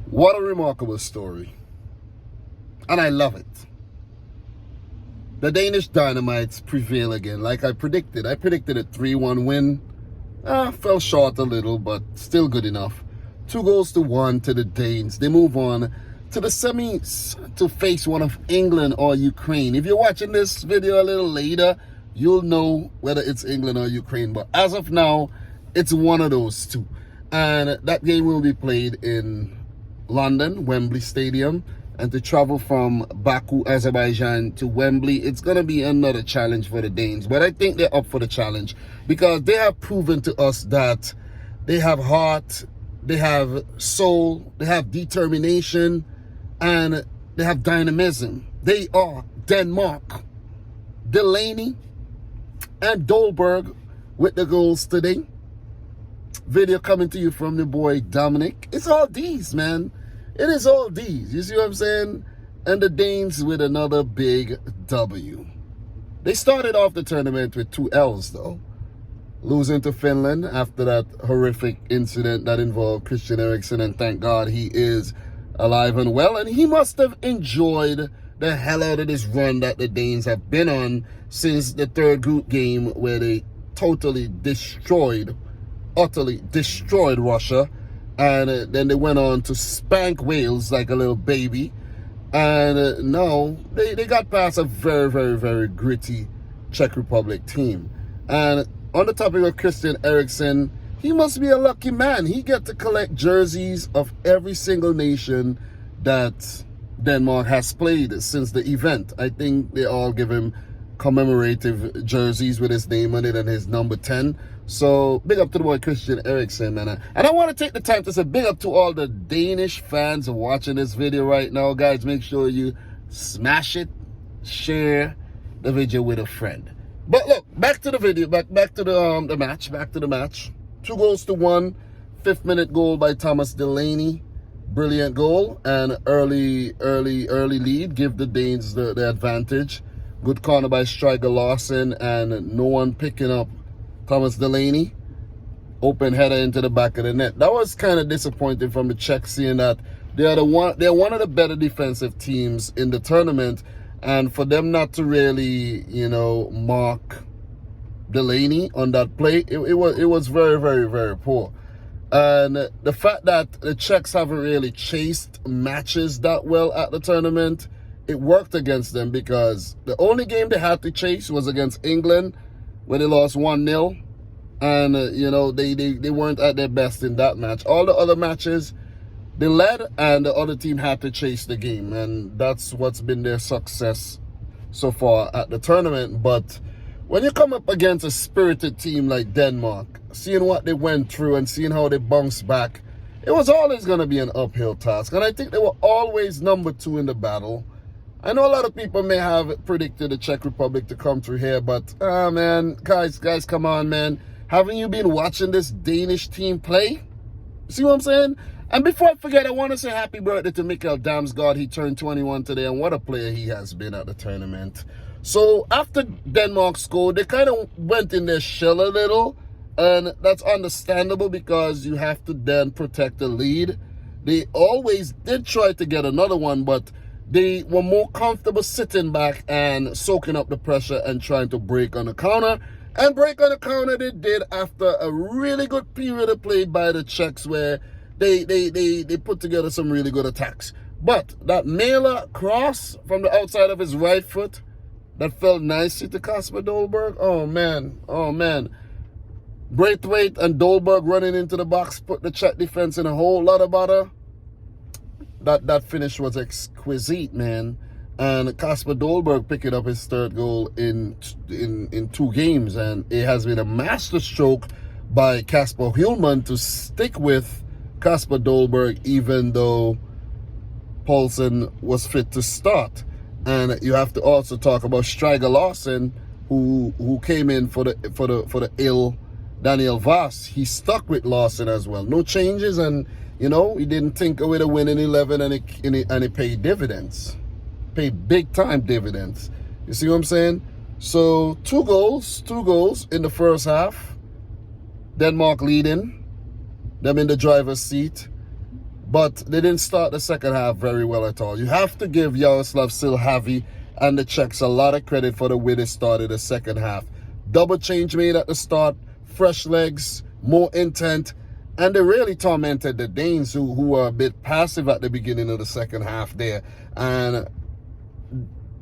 What a remarkable story. And I love it. The Danish Dynamites prevail again, like I predicted. I predicted a 3-1 win. Fell short a little, but still good enough. 2-1 to the Danes. They move on to the semis to face one of England or Ukraine. If you're watching this video a little later, you'll know whether it's England or Ukraine. But as of now, it's one of those two. And that game will be played in London, Wembley Stadium. And to travel from Baku, Azerbaijan to Wembley, it's going to be another challenge for the Danes. But I think they're up for the challenge because they have proven to us that they have heart, they have soul, they have determination, and they have dynamism. They are Denmark. Delaney and Dolberg with the goals today. Video coming to you from the boy Dominic. It's all these, man. It is all these. You see what I'm saying? And the Danes with another big W. They started off the tournament with 2 L's, though. Losing to Finland after that horrific incident that involved Christian Eriksen. And thank God he is alive and well. And he must have enjoyed the hell out of this run that the Danes have been on since the third group game where they utterly destroyed Russia. And then they went on to spank Wales like a little baby. And now they got past a very, very, very gritty Czech Republic team. And on the topic of Christian Eriksen, he must be a lucky man. He get to collect jerseys of every single nation that Denmark has played since the event. I think they all give him commemorative jerseys with his name on it and his number 10. So big up to the boy Christian Eriksen, man. And I want to take the time to say big up to all the Danish fans watching this video right now. Guys, make sure you smash it, share the video with a friend. But look, back to the video, back to the match. 2-1, 5th minute goal by Thomas Delaney. Brilliant goal and early lead. Give the Danes the advantage. Good corner by striker Larsen and no one picking up Thomas Delaney. Open header into the back of the net. That was kind of disappointing from the Czechs, seeing that they're one of the better defensive teams in the tournament, and for them not to really, mark Delaney on that play, it was very, very, very poor. And the fact that the Czechs haven't really chased matches that well at the tournament, it worked against them because the only game they had to chase was against England, where they lost 1-0. And, they weren't at their best in that match. All the other matches, they led and the other team had to chase the game. And that's what's been their success so far at the tournament. But when you come up against a spirited team like Denmark, seeing what they went through and seeing how they bounced back, it was always going to be an uphill task. And I think they were always number 2 in the battle. I know a lot of people may have predicted the Czech Republic to come through here, but, man, guys, come on, man. Haven't you been watching this Danish team play? See what I'm saying? And before I forget, I want to say happy birthday to Mikkel Damsgaard. He turned 21 today, and what a player he has been at the tournament. So after Denmark scored, they kind of went in their shell a little, and that's understandable because you have to then protect the lead. They always did try to get another one, but they were more comfortable sitting back and soaking up the pressure and trying to break on the counter. And break on the counter they did after a really good period of play by the Czechs where they put together some really good attacks. But that Mailer cross from the outside of his right foot that fell nicely to Kasper Dolberg. Oh, man. Braithwaite and Dolberg running into the box put the Czech defense in a whole lot of bother. That finish was exquisite, man. And Kasper Dolberg picking up his 3rd goal in 2 games. And it has been a masterstroke by Kasper Hjulmand to stick with Kasper Dolberg even though Poulsen was fit to start. And you have to also talk about striker Larsen, who came in for the ill Daniel Vass. He stuck with Larsen as well. No changes, and he didn't think away the winning 11, and it paid dividends. Paid big time dividends. You see what I'm saying? So 2 goals in the first half. Denmark leading, them in the driver's seat. but they didn't start the second half very well at all. You have to give Jaroslav Silhavy and the Czechs a lot of credit for the way they started the second half. Double change made at the start, fresh legs, more intent, and they really tormented the Danes who were a bit passive at the beginning of the second half there. And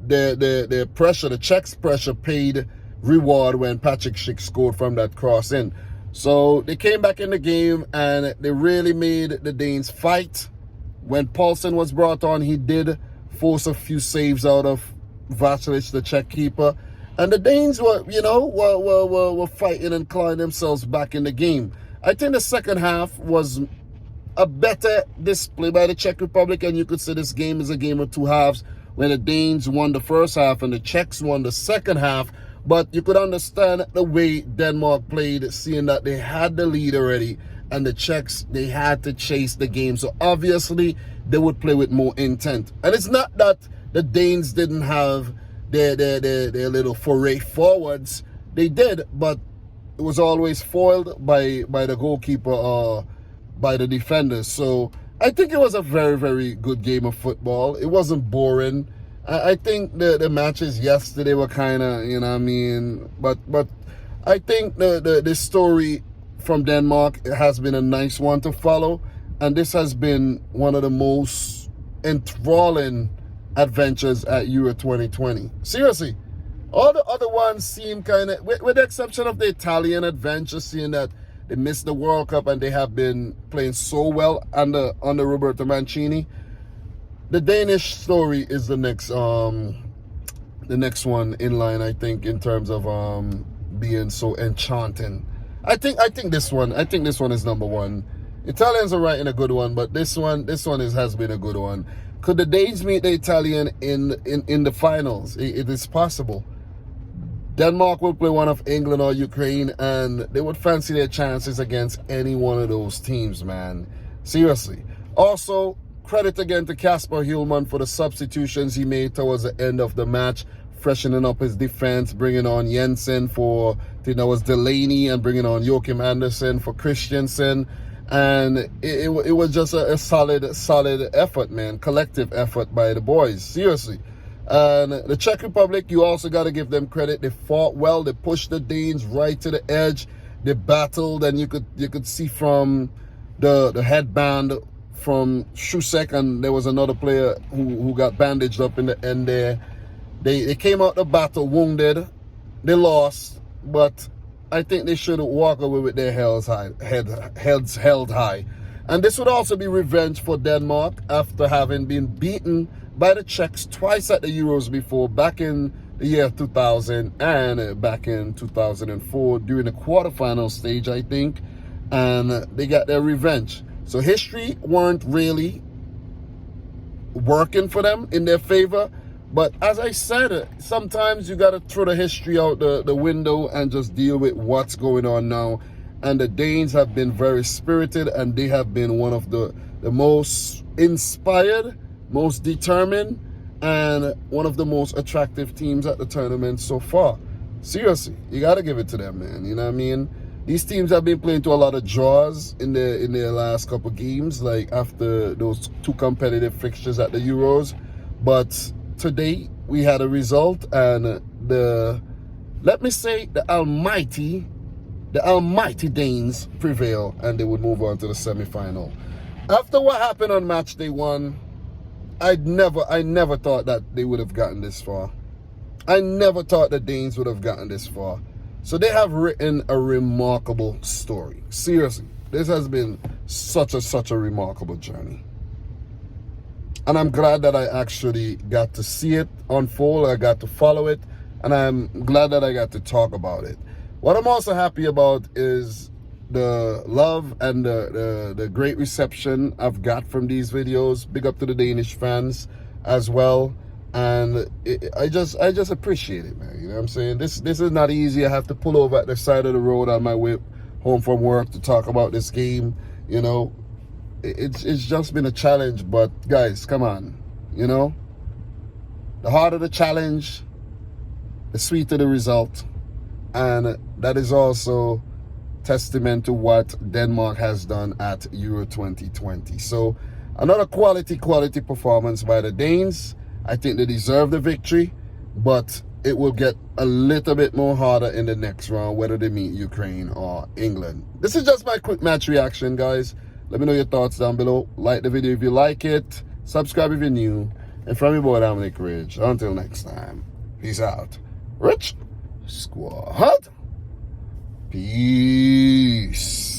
the pressure, the Czechs' pressure paid reward when Patrick Schick scored from that cross in. So they came back in the game and they really made the Danes fight. When Paulsen was brought on, he did force a few saves out of Vasilich, the Czech keeper. And the Danes were, were fighting and clawing themselves back in the game. I think the second half was a better display by the Czech Republic, and you could say this game is a game of two halves, where the Danes won the first half and the Czechs won the second half. But you could understand the way Denmark played, seeing that they had the lead already, and the Czechs, they had to chase the game. So obviously, they would play with more intent. And it's not that the Danes didn't have their little foray forwards. They did, but it was always foiled by the goalkeeper or by the defenders. So I think it was a very, very good game of football. It wasn't boring. I think the matches yesterday were kind of, but I think the story from Denmark has been a nice one to follow. And this has been one of the most enthralling adventures at Euro 2020. Seriously, all the other ones seem kind of, with the exception of the Italian adventure, seeing that they missed the World Cup and they have been playing so well under Roberto Mancini. The Danish story is the next one in line, I think, in terms of being so enchanting. I think this one is number one. Italians are writing a good one, but this one has been a good one. Could the Danes meet the Italian in the finals? It is possible. Denmark will play one of England or Ukraine, and they would fancy their chances against any one of those teams, man. Seriously. Also, credit again to Kasper Hjulmand for the substitutions he made towards the end of the match, freshening up his defense, bringing on Jensen for, I think that was Delaney, and bringing on Joachim Andersen for Christensen. And it was just a solid effort, man. Collective effort by the boys. Seriously. And the Czech Republic, you also got to give them credit. They fought well. They pushed the Danes right to the edge. They battled, and you could see from the headband from Shusek, and there was another player who got bandaged up in the end there. They came out the battle wounded. They lost, but I think they should walk away with their heads held high. And this would also be revenge for Denmark after having been beaten by the Czechs twice at the Euros before, back in the year 2000 and back in 2004 during the quarterfinal stage, I think. And they got their revenge. So history weren't really working for them in their favor. But as I said, sometimes you got to throw the history out the window and just deal with what's going on now. And the Danes have been very spirited, and they have been one of the most inspired, most determined, and one of the most attractive teams at the tournament so far. Seriously, you got to give it to them, man. You know what I mean? These teams have been playing to a lot of draws in their last couple games, like after those two competitive fixtures at the Euros. But today we had a result, and let me say the almighty Danes prevail, and they would move on to the semi-final. After what happened on match day 1, I never thought that they would have gotten this far. I never thought the Danes would have gotten this far. So they have written a remarkable story. Seriously, this has been such a remarkable journey. And I'm glad that I actually got to see it unfold. I got to follow it. And I'm glad that I got to talk about it. What I'm also happy about is the love and the great reception I've got from these videos. Big up to the Danish fans as well. And I just appreciate it, man. You know what I'm saying? This is not easy. I have to pull over at the side of the road on my way home from work to talk about this game. You know, it's just been a challenge. But guys, come on. You know, the harder the challenge, the sweeter the result. And that is also testament to what Denmark has done at Euro 2020. So Another quality performance by the Danes. I think they deserve the victory, but it will get a little bit more harder in the next round, whether they meet Ukraine or England. This is just my quick match reaction, guys. Let me know your thoughts down below. Like the video if you like it. Subscribe if you're new. And from your boy, Dominic Rich. Until next time, peace out. Rich Squad. Peace.